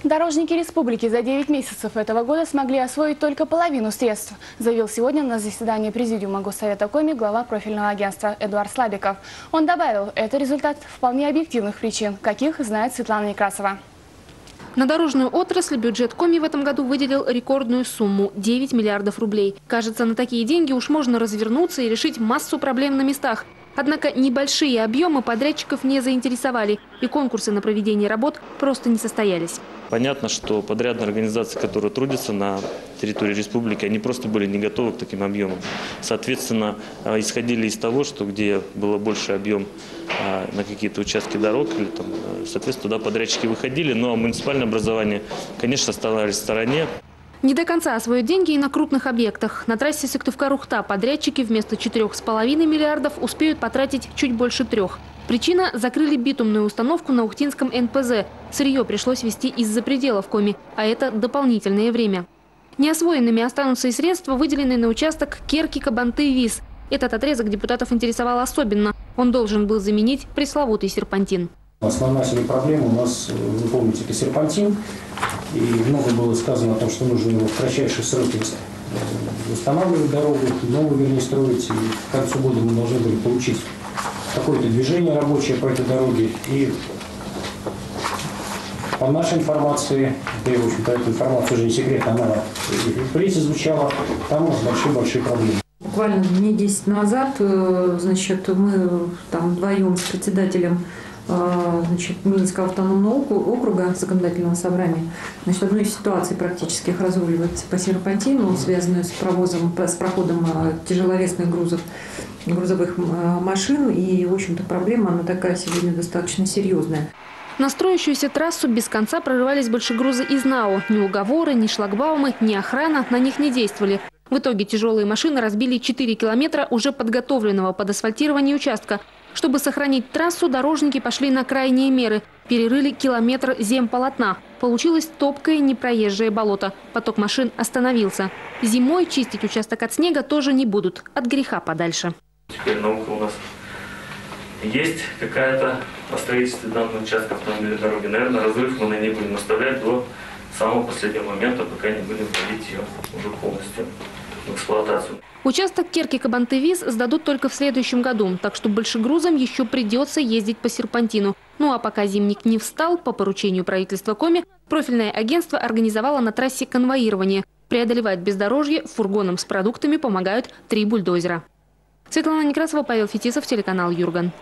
Дорожники республики за 9 месяцев этого года смогли освоить только половину средств, заявил сегодня на заседании Президиума Госсовета Коми глава профильного агентства Эдуард Слабиков. Он добавил, это результат вполне объективных причин, каких знает Светлана Некрасова. На дорожную отрасль бюджет Коми в этом году выделил рекордную сумму – 9 миллиардов рублей. Кажется, на такие деньги уж можно развернуться и решить массу проблем на местах. Однако небольшие объемы подрядчиков не заинтересовали, и конкурсы на проведение работ просто не состоялись. Понятно, что подрядные организации, которые трудятся на территории республики, они просто были не готовы к таким объемам. Соответственно, исходили из того, что где было больше объем на какие-то участки дорог, или там, соответственно, туда подрядчики выходили, но муниципальное образование, конечно, оставались в стороне. Не до конца освоят деньги и на крупных объектах. На трассе Сыктывкар-Ухта подрядчики вместо 4,5 миллиардов успеют потратить чуть больше 3. Причина – закрыли битумную установку на Ухтинском НПЗ. Сырье пришлось везти из-за пределов Коми, а это дополнительное время. Неосвоенными останутся и средства, выделенные на участок Керки-Кабанты-Вис. Этот отрезок депутатов интересовал особенно. Он должен был заменить пресловутый серпантин. Основная проблема у нас, вы помните, это серпантин. И много было сказано о том, что нужно его в кратчайшие сроки восстанавливать дорогу, новую, вернее, строить. И к концу года мы должны были получить какое-то движение рабочее по этой дороге. И по нашей информации, да и, в общем-то, эта информация уже не секретна, она в прессе звучала, там у нас большие проблемы. Буквально дней 10 назад, значит, мы там вдвоем с председателем Минского автономного округа законодательного собрания. Значит, одной из ситуаций практических разруливается по серпантину, связанную с проходом тяжеловесных грузовых машин. И, в общем-то, проблема, она такая сегодня достаточно серьезная. На строящуюся трассу без конца прорывались большегрузы из НАО. Ни уговоры, ни шлагбаумы, ни охрана на них не действовали. В итоге тяжелые машины разбили 4 километра уже подготовленного под асфальтирование участка. Чтобы сохранить трассу, дорожники пошли на крайние меры. Перерыли километр земполотна. Получилось топкое непроезжее болото. Поток машин остановился. Зимой чистить участок от снега тоже не будут. От греха подальше. Теперь наука у нас есть какая-то о строительстве данного участка автомобильной дороги. Наверное, разрыв мы на ней будем оставлять до самого последнего момента, пока не будем вводить ее уже полностью в эксплуатацию. Участок Керки-Кабанты-Вис сдадут только в следующем году, так что большегрузам еще придется ездить по серпантину. Ну а пока зимник не встал, по поручению правительства Коми, профильное агентство организовало на трассе конвоирование. Преодолевать бездорожье фургоном с продуктами помогают 3 бульдозера. Светлана Некрасова, Павел Фетисов, телеканал Юрган.